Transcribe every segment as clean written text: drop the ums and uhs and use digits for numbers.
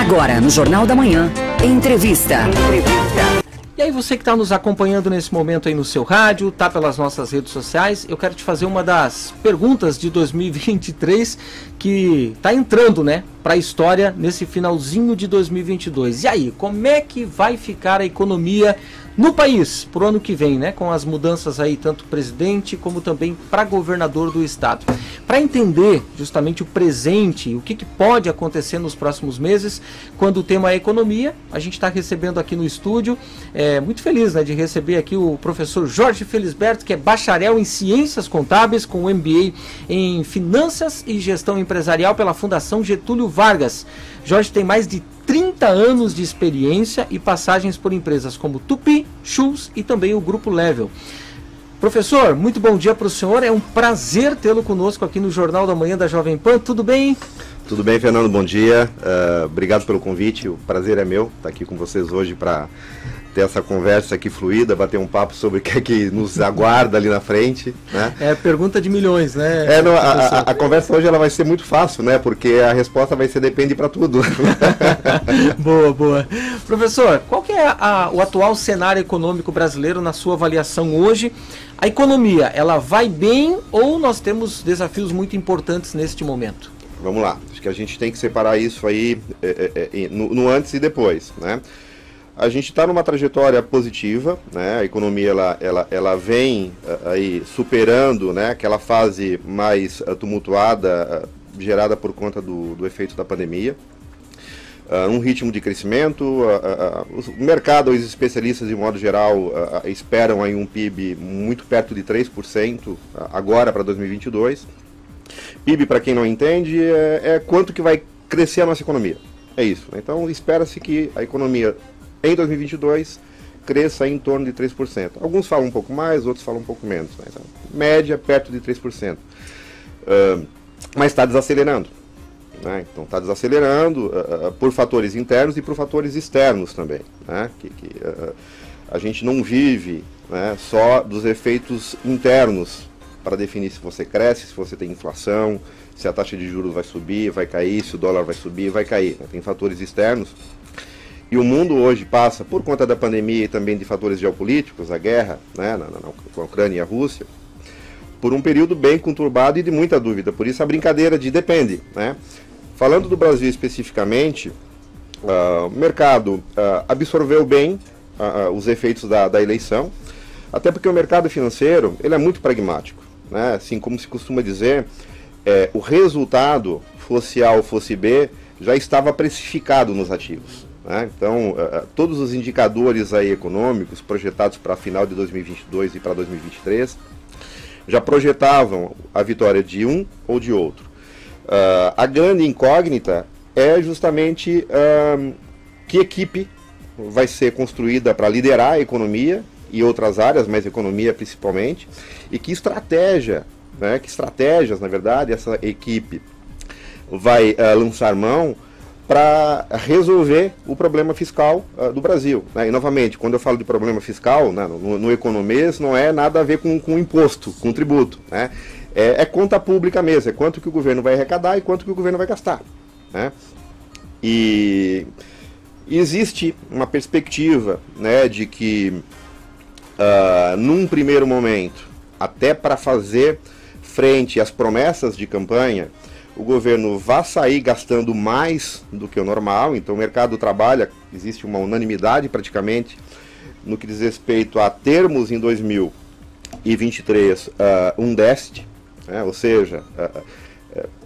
Agora, no Jornal da Manhã, entrevista. E aí você que está nos acompanhando nesse momento aí no seu rádio, tá pelas nossas redes sociais, eu quero te fazer uma das perguntas de 2023 que está entrando, né, para a história nesse finalzinho de 2022. E aí, como é que vai ficar a economia no país pro ano que vem, né, com as mudanças aí, tanto presidente como também para governador do estado? Para entender justamente o presente, o que pode acontecer nos próximos meses, quando o tema é economia, a gente está recebendo aqui no estúdio, muito feliz, né, de receber aqui o professor Jorge Felisberto, que é bacharel em Ciências Contábeis, com MBA em Finanças e Gestão Empresarial pela Fundação Getúlio Vargas. Jorge tem mais de 30 anos de experiência e passagens por empresas como Tupi, Schultz e também o Grupo Level. Professor, muito bom dia para o senhor, é um prazer tê-lo conosco aqui no Jornal da Manhã da Jovem Pan, tudo bem? Tudo bem, Fernando, bom dia, obrigado pelo convite, o prazer é meu estar aqui com vocês hoje para ter essa conversa aqui fluida, bater um papo sobre o que é que nos aguarda ali na frente, né? É pergunta de milhões, né? A conversa hoje ela vai ser muito fácil, né? Porque a resposta vai ser depende para tudo. Boa, boa. Professor, qual que é o atual cenário econômico brasileiro na sua avaliação hoje? A economia, ela vai bem ou nós temos desafios muito importantes neste momento? Vamos lá, acho que a gente tem que separar isso aí no antes e depois, né? A gente está numa trajetória positiva, né? A economia ela vem aí superando, né, aquela fase mais tumultuada gerada por conta do efeito da pandemia. Um ritmo de crescimento, o mercado, os especialistas de modo geral esperam aí um PIB muito perto de 3% agora para 2022. PIB, para quem não entende, é quanto que vai crescer a nossa economia. É isso. Então espera-se que a economia em 2022 cresça em torno de 3%. Alguns falam um pouco mais, outros falam um pouco menos. Né? Então, média perto de 3%. Mas está desacelerando. Né? Então está desacelerando por fatores internos e por fatores externos também. Né? A gente não vive, né, só dos efeitos internos para definir se você cresce, se você tem inflação, se a taxa de juros vai subir, vai cair, se o dólar vai subir, vai cair. Né? Tem fatores externos. E o mundo hoje passa, por conta da pandemia e também de fatores geopolíticos, a guerra, né, com a Ucrânia e a Rússia, por um período bem conturbado e de muita dúvida. Por isso a brincadeira de depende. Né? Falando do Brasil especificamente, o mercado absorveu bem os efeitos da eleição, até porque o mercado financeiro ele é muito pragmático. Né? Assim como se costuma dizer, o resultado, fosse A ou fosse B, já estava precificado nos ativos. Né? Então, todos os indicadores aí econômicos projetados para final de 2022 e para 2023 já projetavam a vitória de um ou de outro. A grande incógnita é justamente que equipe vai ser construída para liderar a economia e outras áreas, mas economia principalmente, e que estratégia, né, que estratégias, na verdade, essa equipe vai lançar mão para resolver o problema fiscal do Brasil. Né? E, novamente, quando eu falo de problema fiscal, né, no economês, não é nada a ver com imposto, com tributo. Né? É conta pública mesmo, é quanto que o governo vai arrecadar e quanto que o governo vai gastar. Né? E existe uma perspectiva, né, de que, num primeiro momento, até para fazer frente às promessas de campanha, o governo vai sair gastando mais do que o normal. Então o mercado trabalha, existe uma unanimidade praticamente no que diz respeito a termos em 2023 um déficit, né? Ou seja,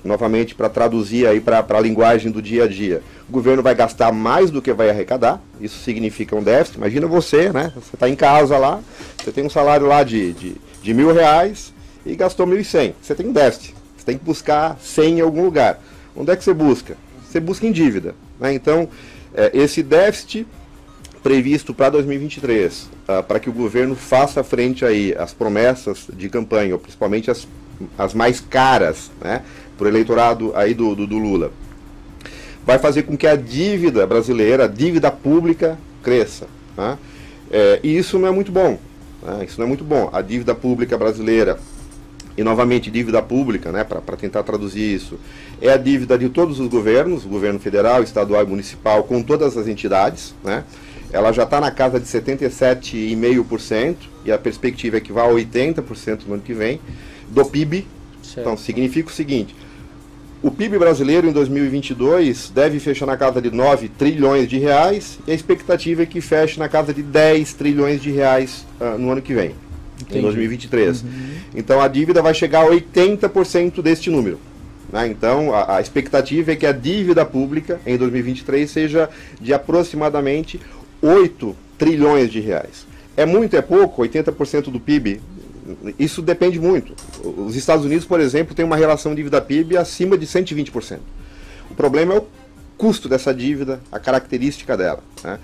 novamente para traduzir aí para a linguagem do dia a dia, o governo vai gastar mais do que vai arrecadar, isso significa um déficit. Imagina você, né? Você está em casa lá, você tem um salário lá de R$1.000 e gastou 1.100, você tem um déficit. Tem que buscar 100 em algum lugar. Onde é que você busca? Você busca em dívida. Né? Então, esse déficit previsto para 2023, para que o governo faça frente aí às promessas de campanha, ou principalmente as mais caras, né, para o eleitorado aí do Lula, vai fazer com que a dívida brasileira, a dívida pública, cresça. Né? E isso não é muito bom. Né? Isso não é muito bom. A dívida pública brasileira e novamente dívida pública, né, para tentar traduzir isso, é a dívida de todos os governos, o governo federal, estadual e municipal, com todas as entidades, né? Ela já está na casa de 77,5% e a perspectiva é que vá a 80% no ano que vem, do PIB. Certo. Então, significa o seguinte, o PIB brasileiro em 2022 deve fechar na casa de 9 trilhões de reais e a expectativa é que feche na casa de 10 trilhões de reais no ano que vem, em 2023. Uhum. Então, a dívida vai chegar a 80% deste número. Né? Então, a expectativa é que a dívida pública em 2023 seja de aproximadamente 8 trilhões de reais. É muito, é pouco? 80% do PIB? Isso depende muito. Os Estados Unidos, por exemplo, têm uma relação dívida-PIB acima de 120%. O problema é o custo dessa dívida, a característica dela. Né?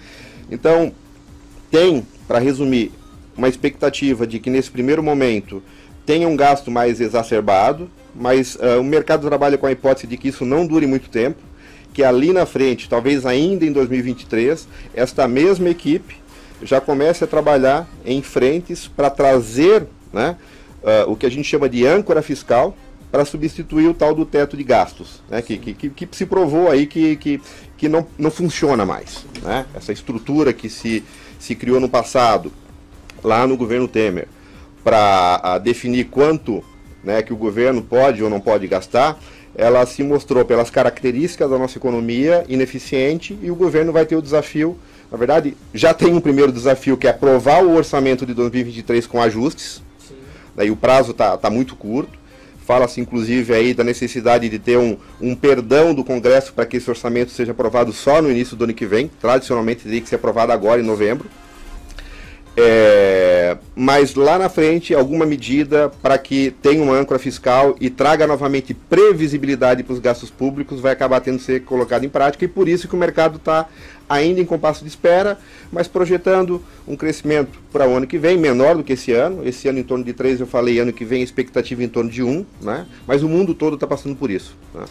Então, tem, para resumir, uma expectativa de que nesse primeiro momento tenha um gasto mais exacerbado, mas o mercado trabalha com a hipótese de que isso não dure muito tempo, que ali na frente, talvez ainda em 2023, esta mesma equipe já comece a trabalhar em frentes para trazer, né, o que a gente chama de âncora fiscal para substituir o tal do teto de gastos, né, que se provou aí que não funciona mais. Né? Essa estrutura que se criou no passado, lá no governo Temer, para definir quanto, né, que o governo pode ou não pode gastar, ela se mostrou, pelas características da nossa economia, ineficiente, e o governo vai ter o desafio, na verdade, já tem um primeiro desafio, que é aprovar o orçamento de 2023 com ajustes. Sim. Daí o prazo está muito curto, fala-se inclusive aí da necessidade de ter um perdão do Congresso para que esse orçamento seja aprovado só no início do ano que vem, tradicionalmente teria que ser aprovado agora em novembro. Mas lá na frente alguma medida para que tenha uma âncora fiscal e traga novamente previsibilidade para os gastos públicos vai acabar tendo que ser colocado em prática, e por isso que o mercado está ainda em compasso de espera, mas projetando um crescimento para o ano que vem, menor do que esse ano em torno de 3, eu falei, ano que vem a expectativa em torno de 1, né? Mas o mundo todo está passando por isso. Né?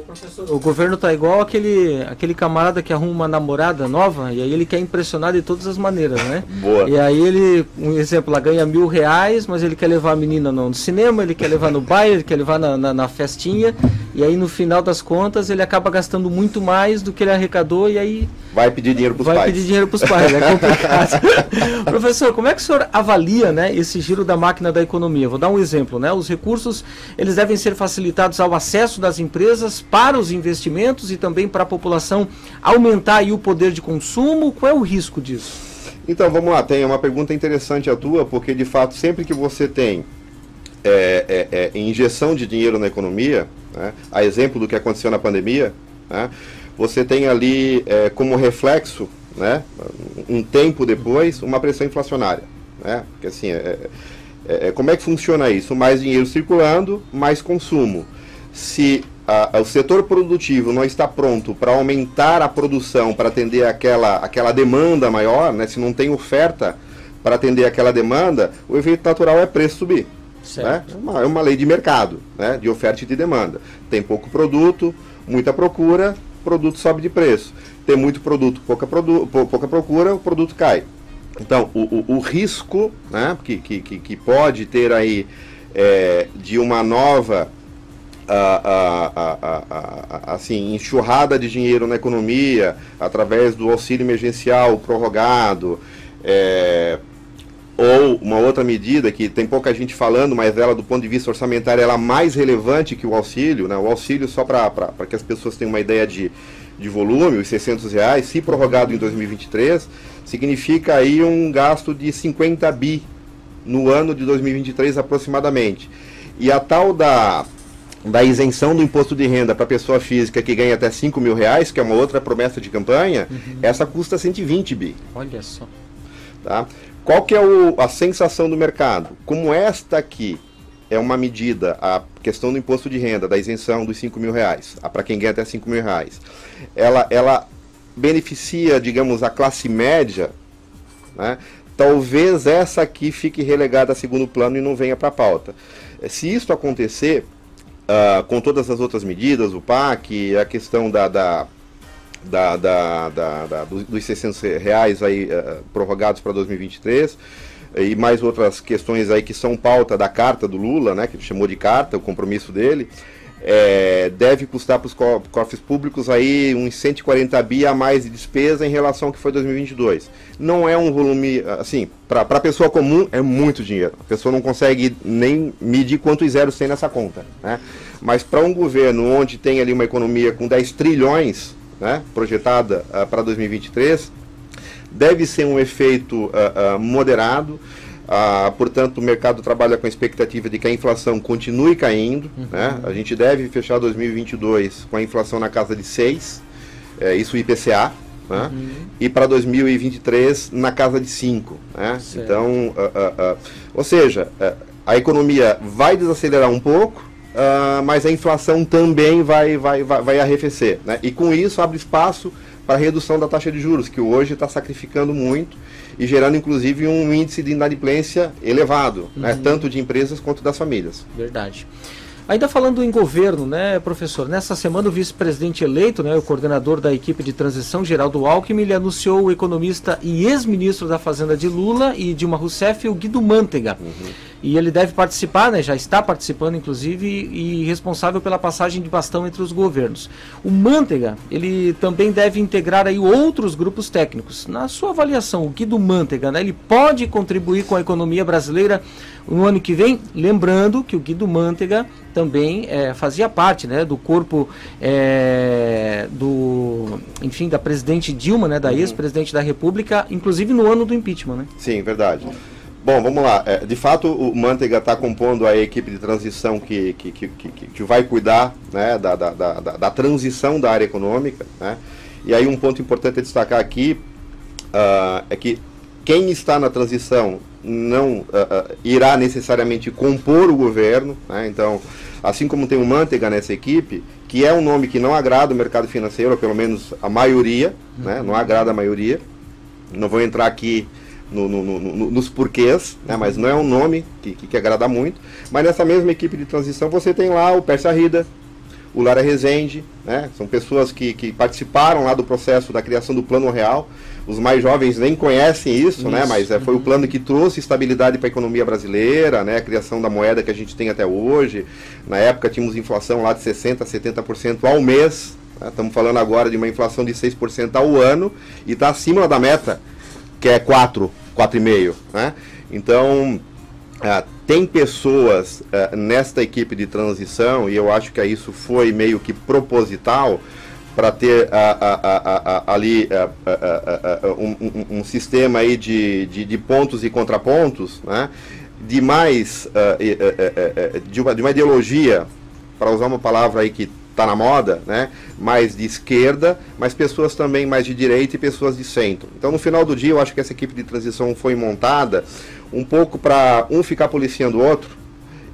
Professor, o governo tá igual aquele camarada que arruma uma namorada nova e aí ele quer impressionar de todas as maneiras, né? Boa. E aí ele, um exemplo, ela ganha R$1.000, mas ele quer levar a menina no cinema, ele quer levar no baile, ele quer levar na festinha, e aí no final das contas ele acaba gastando muito mais do que ele arrecadou e aí... Vai pedir dinheiro para os pais. Vai pedir dinheiro para os pais, é complicado. Professor, como é que o senhor avalia, né, esse giro da máquina da economia? Vou dar um exemplo, né? Os recursos, eles devem ser facilitados ao acesso das empresas para os investimentos e também para a população aumentar aí o poder de consumo. Qual é o risco disso? Então, vamos lá, tem uma pergunta interessante a tua, porque de fato sempre que você tem injeção de dinheiro na economia, né, a exemplo do que aconteceu na pandemia, né, você tem ali como reflexo, né, um tempo depois, uma pressão inflacionária. Né, porque assim, como é que funciona isso? Mais dinheiro circulando, mais consumo. Se o setor produtivo não está pronto para aumentar a produção, para atender aquela demanda maior, né, se não tem oferta para atender aquela demanda, o efeito natural é preço subir. Né? É uma lei de mercado, né, de oferta e de demanda. Tem pouco produto, muita procura, produto sobe de preço. Tem muito produto, pouca procura, o produto cai. Então, o risco, né, que pode ter aí de uma nova assim, enxurrada de dinheiro na economia através do auxílio emergencial prorrogado, ou uma outra medida que tem pouca gente falando, mas ela do ponto de vista orçamentário ela é mais relevante que o auxílio, né? O auxílio, só para que as pessoas tenham uma ideia de volume, os R$600, se prorrogado em 2023, significa aí um gasto de 50 bi no ano de 2023 aproximadamente. E a tal da isenção do imposto de renda para pessoa física que ganha até R$5.000, que é uma outra promessa de campanha, essa custa 120 bi. Olha só. Tá? Qual que é a sensação do mercado? Como esta aqui é uma medida, a questão do imposto de renda, da isenção dos R$5.000, para quem ganha até R$5.000, ela beneficia, digamos, a classe média, né? Talvez essa aqui fique relegada a segundo plano e não venha para a pauta. Se isso acontecer, com todas as outras medidas, o PAC, a questão dos R$600 aí, prorrogados para 2023, e mais outras questões aí que são pauta da carta do Lula, né, que ele chamou de carta, o compromisso dele, deve custar para os cofres públicos aí uns 140 bi a mais de despesa em relação ao que foi 2022. Não é um volume, assim, para a pessoa comum é muito dinheiro. A pessoa não consegue nem medir quantos zeros tem nessa conta, né? Mas para um governo onde tem ali uma economia com 10 trilhões, né, projetada para 2023, deve ser um efeito moderado. Portanto, o mercado trabalha com a expectativa de que a inflação continue caindo, né? A gente deve fechar 2022 com a inflação na casa de 6, isso IPCA, né? E para 2023 na casa de 5, né? Então, ou seja, a economia vai desacelerar um pouco, mas a inflação também vai arrefecer, né? E com isso abre espaço para a redução da taxa de juros, que hoje está sacrificando muito e gerando inclusive um índice de inadimplência elevado, né, tanto de empresas quanto das famílias. Verdade. Ainda falando em governo, né, professor, nessa semana o vice-presidente eleito, né, o coordenador da equipe de transição, Geraldo Alckmin, ele anunciou o economista e ex-ministro da Fazenda de Lula e Dilma Rousseff, o Guido Mantega. E ele deve participar, né, já está participando inclusive, e responsável pela passagem de bastão entre os governos. O Mantega, ele também deve integrar aí outros grupos técnicos. Na sua avaliação, o Guido Mantega, né, ele pode contribuir com a economia brasileira no ano que vem? Lembrando que o Guido Mantega também fazia parte, né, do corpo enfim, da presidente Dilma, né, da ex-presidente da República, inclusive no ano do impeachment, né? Sim, verdade. Bom, vamos lá. De fato, o Mantega está compondo a equipe de transição que vai cuidar, né, da transição da área econômica, né? E aí um ponto importante a destacar aqui é que quem está na transição não irá necessariamente compor o governo, né? Então, assim como tem o Mantega nessa equipe, que é um nome que não agrada o mercado financeiro, ou pelo menos a maioria, né? Não agrada a maioria. Não vou entrar aqui nos porquês, né? Mas não é um nome que agrada muito. Mas nessa mesma equipe de transição você tem lá o Pércio Arruda, o Lara Rezende, né? São pessoas que participaram lá do processo da criação do Plano Real. Os mais jovens nem conhecem isso, né? Mas foi o plano que trouxe estabilidade para a economia brasileira, né? A criação da moeda que a gente tem até hoje. Na época tínhamos inflação lá de 60%, 70% ao mês. Né? Estamos falando agora de uma inflação de 6% ao ano e está acima da meta, que é 4,5%. Né? Então, tem pessoas nesta equipe de transição, e eu acho que isso foi meio que proposital, para ter ali um sistema aí de pontos e contrapontos, né? De uma ideologia, para usar uma palavra aí que está na moda, né? Mais de esquerda, mas pessoas também mais de direita e pessoas de centro. Então, no final do dia, eu acho que essa equipe de transição foi montada um pouco para um ficar policiando o outro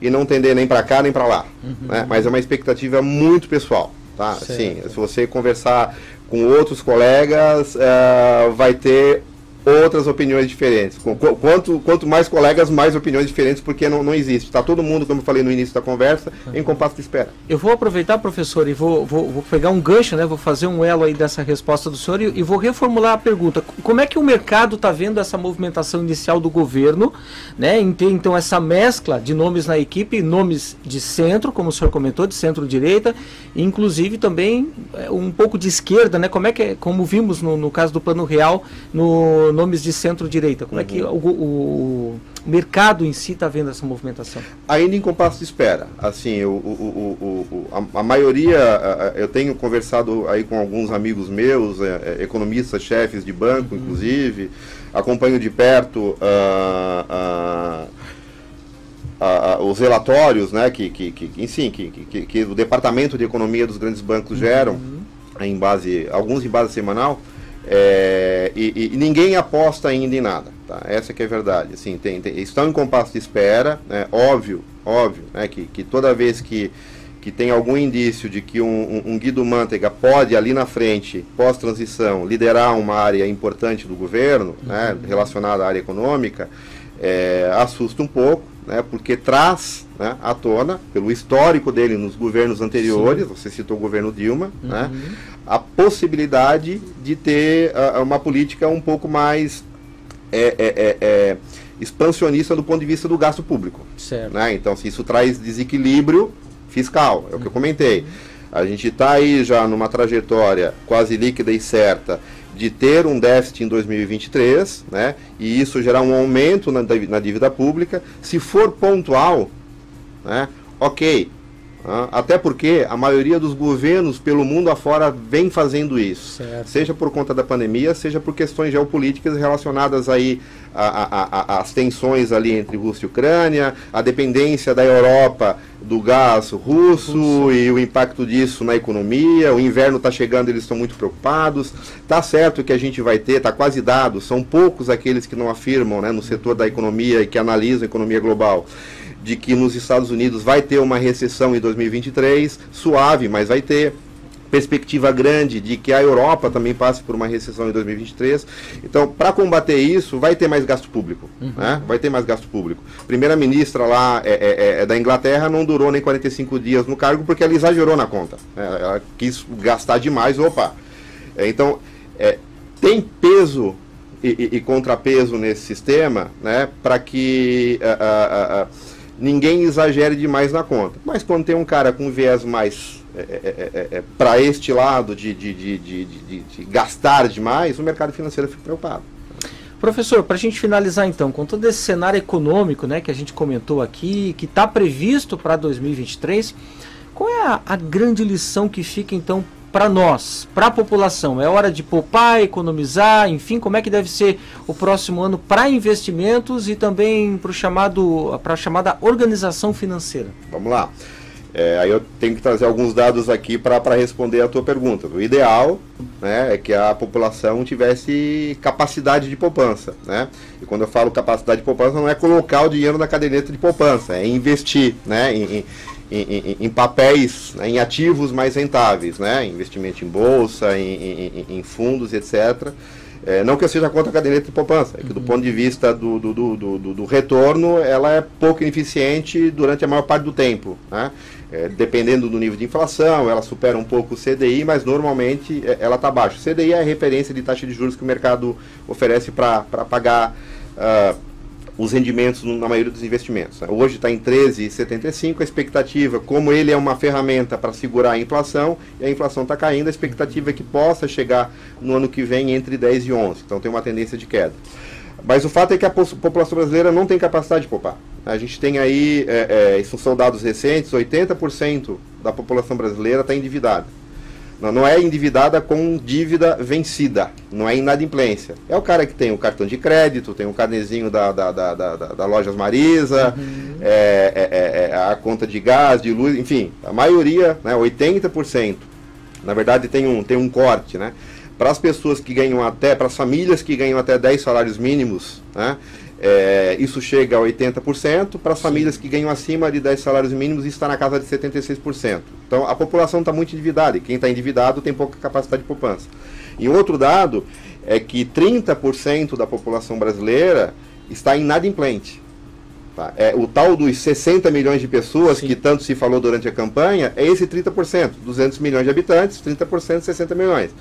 e não tender nem para cá nem para lá, né? Mas é uma expectativa muito pessoal. Tá? Assim, se você conversar com outros colegas, vai ter outras opiniões diferentes. Quanto mais colegas, mais opiniões diferentes, porque não existe. Está todo mundo, como eu falei no início da conversa, em compasso de espera. Eu vou aproveitar, professor, e vou pegar um gancho, né? Vou fazer um elo aí dessa resposta do senhor e vou reformular a pergunta. Como é que o mercado está vendo essa movimentação inicial do governo, né? Então, essa mescla de nomes na equipe, nomes de centro, como o senhor comentou, de centro-direita, inclusive também um pouco de esquerda, né? Como vimos no caso do Plano Real, nomes de centro-direita. Como é que o mercado em si está vendo essa movimentação? Ainda em compasso de espera. Assim, a maioria, eu tenho conversado aí com alguns amigos meus, economistas, chefes de banco, inclusive, acompanho de perto os relatórios, né, que o Departamento de Economia dos grandes bancos geram, alguns em base semanal. E ninguém aposta ainda em nada, tá? Essa que é a verdade. Assim, estão em compasso de espera, né? Óbvio, né? que toda vez que tem algum indício de que um Guido Mantega pode ali na frente, pós-transição, liderar uma área importante do governo, né? Relacionada à área econômica, assusta um pouco, né? Porque traz, né, à tona, pelo histórico dele nos governos anteriores, você citou o governo Dilma, né, a possibilidade de ter uma política um pouco mais expansionista do ponto de vista do gasto público. Certo. Né? Então, se isso traz desequilíbrio fiscal, é o que eu comentei. A gente está aí já numa trajetória quase líquida e certa de ter um déficit em 2023, né? E isso gerar um aumento na dívida pública. Se for pontual, né? Ok. Até porque a maioria dos governos pelo mundo afora vem fazendo isso, certo. Seja por conta da pandemia, seja por questões geopolíticas relacionadas aí às tensões ali entre Rússia e Ucrânia, a dependência da Europa do gás russo e o impacto disso na economia. O inverno está chegando, eles estão muito preocupados. Tá certo que a gente vai ter, está quase dado, são poucos aqueles que não afirmam, né, no setor da economia e que analisam a economia global, de que nos Estados Unidos vai ter uma recessão em 2023, suave, mas vai ter. Perspectiva grande de que a Europa também passe por uma recessão em 2023. Então, para combater isso, vai ter mais gasto público. Né? Vai ter mais gasto público. Primeira-ministra lá da Inglaterra não durou nem 45 dias no cargo porque ela exagerou na conta. Ela quis gastar demais. Opa! Então, tem peso e contrapeso nesse sistema, né, para que ninguém exagere demais na conta. Mas quando tem um cara com viés mais para este lado de gastar demais, o mercado financeiro fica preocupado. Professor, para a gente finalizar então, com todo esse cenário econômico, né, que a gente comentou aqui, que está previsto para 2023, qual é a grande lição que fica então para nós, para a população? É hora de poupar, economizar, enfim, como é que deve ser o próximo ano para investimentos e também para a chamada organização financeira? Vamos lá. Aí eu tenho que trazer alguns dados aqui para responder a tua pergunta. O ideal, né, é que a população tivesse capacidade de poupança. Né? E quando eu falo capacidade de poupança, não é colocar o dinheiro na caderneta de poupança, é investir, né, em papéis, né, em ativos mais rentáveis, né, investimento em bolsa, em fundos, etc. Não que eu seja contra a caderneta de poupança, é que do ponto de vista do retorno, ela é pouco ineficiente durante a maior parte do tempo. Né? Dependendo do nível de inflação, ela supera um pouco o CDI, mas normalmente ela está abaixo. O CDI é a referência de taxa de juros que o mercado oferece para pagar os rendimentos na maioria dos investimentos. Hoje está em 13,75, a expectativa, como ele é uma ferramenta para segurar a inflação, e a inflação está caindo, a expectativa é que possa chegar no ano que vem entre 10 e 11, então tem uma tendência de queda. Mas o fato é que a população brasileira não tem capacidade de poupar. A gente tem aí, isso são dados recentes, 80% da população brasileira está endividada. Não é endividada com dívida vencida, não é inadimplência. É o cara que tem o cartão de crédito, tem o carnezinho da Lojas Marisa, a conta de gás, de luz, enfim, a maioria, né, 80%. Na verdade tem um corte, né? Para as pessoas que ganham para as famílias que ganham até 10 salários mínimos, né, isso chega a 80%, para as famílias que ganham acima de 10 salários mínimos, isso está na casa de 76%. Então, a população está muito endividada, e quem está endividado tem pouca capacidade de poupança. E outro dado é que 30% da população brasileira está inadimplente. Tá? O tal dos 60 milhões de pessoas, sim, que tanto se falou durante a campanha, é esse 30%. 200 milhões de habitantes, 30%, 60 milhões.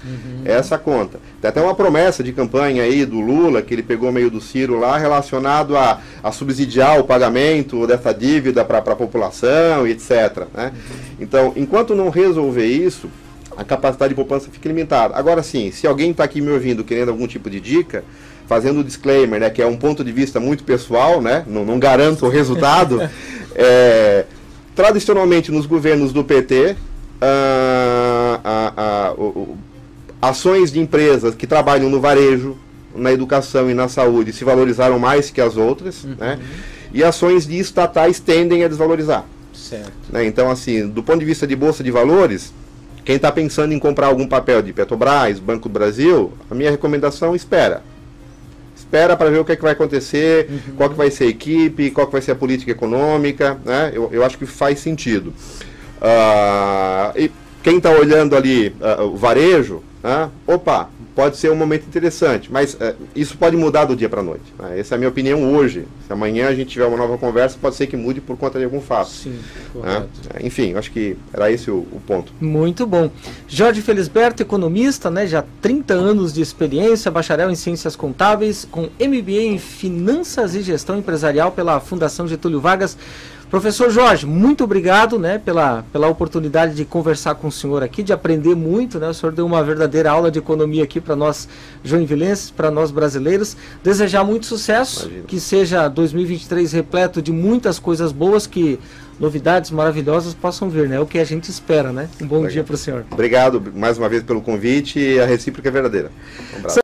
É essa a conta. Tem até uma promessa de campanha aí do Lula, que ele pegou meio do Ciro lá, relacionado a subsidiar o pagamento dessa dívida para a população, e etc. Né? Então, enquanto não resolver isso, a capacidade de poupança fica limitada. Agora sim, se alguém está aqui me ouvindo querendo algum tipo de dica, fazendo o disclaimer, né, que é um ponto de vista muito pessoal, né, não garanto o resultado, tradicionalmente nos governos do PT, ações de empresas que trabalham no varejo, na educação e na saúde se valorizaram mais que as outras, né, e ações de estatais tendem a desvalorizar. Certo. Né, então, assim, do ponto de vista de bolsa de valores, quem está pensando em comprar algum papel de Petrobras, Banco do Brasil, a minha recomendação, espera para ver o que é que vai acontecer, qual que vai ser a equipe, qual que vai ser a política econômica, né? Eu acho que faz sentido. quem está olhando ali o varejo, opa, pode ser um momento interessante, mas isso pode mudar do dia para a noite. Essa é a minha opinião hoje. Se amanhã a gente tiver uma nova conversa, pode ser que mude por conta de algum fato. Sim, correto. Enfim, acho que era esse o ponto. Muito bom. Jorge Felisberto, economista, né, já 30 anos de experiência, bacharel em Ciências Contábeis, com MBA em Finanças e Gestão Empresarial pela Fundação Getúlio Vargas. Professor Jorge, muito obrigado, né, pela oportunidade de conversar com o senhor aqui, de aprender muito, né? O senhor deu uma verdadeira aula de economia aqui para nós joinvilenses, para nós brasileiros. Desejar muito sucesso, Imagina. Que seja 2023 repleto de muitas coisas boas, que novidades maravilhosas possam vir, né? É o que a gente espera, né? Um bom dia para o senhor. Obrigado mais uma vez pelo convite e a recíproca é verdadeira. Um abraço.